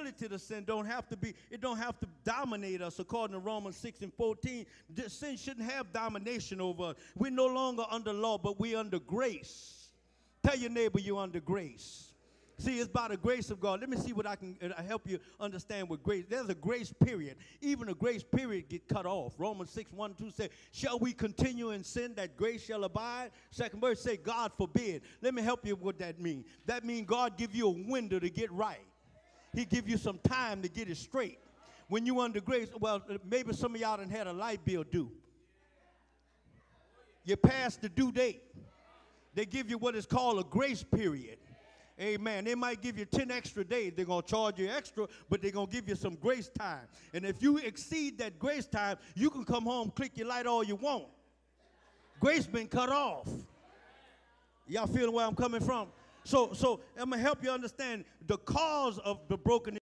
ability to sin don't have to be, it don't have to dominate us according to Romans 6:14. Sin shouldn't have domination over us. We're no longer under law, but we're under grace. Tell your neighbor you're under grace. See, it's by the grace of God. Let me see what I can help you understand with grace. There's a grace period. Even a grace period get cut off. Romans 6:1-2 says, shall we continue in sin that grace shall abide? Second verse say, God forbid. Let me help you with what that means. That means God give you a window to get right. He give you some time to get it straight. When you under grace, well, maybe some of y'all done had a light bill due. You passed the due date. They give you what is called a grace period. Amen. They might give you 10 extra days. They're going to charge you extra, but they're going to give you some grace time. And if you exceed that grace time, you can come home, click your light all you want. Grace been cut off. Y'all feeling where I'm coming from? So I'm going to help you understand the cause of the brokenness.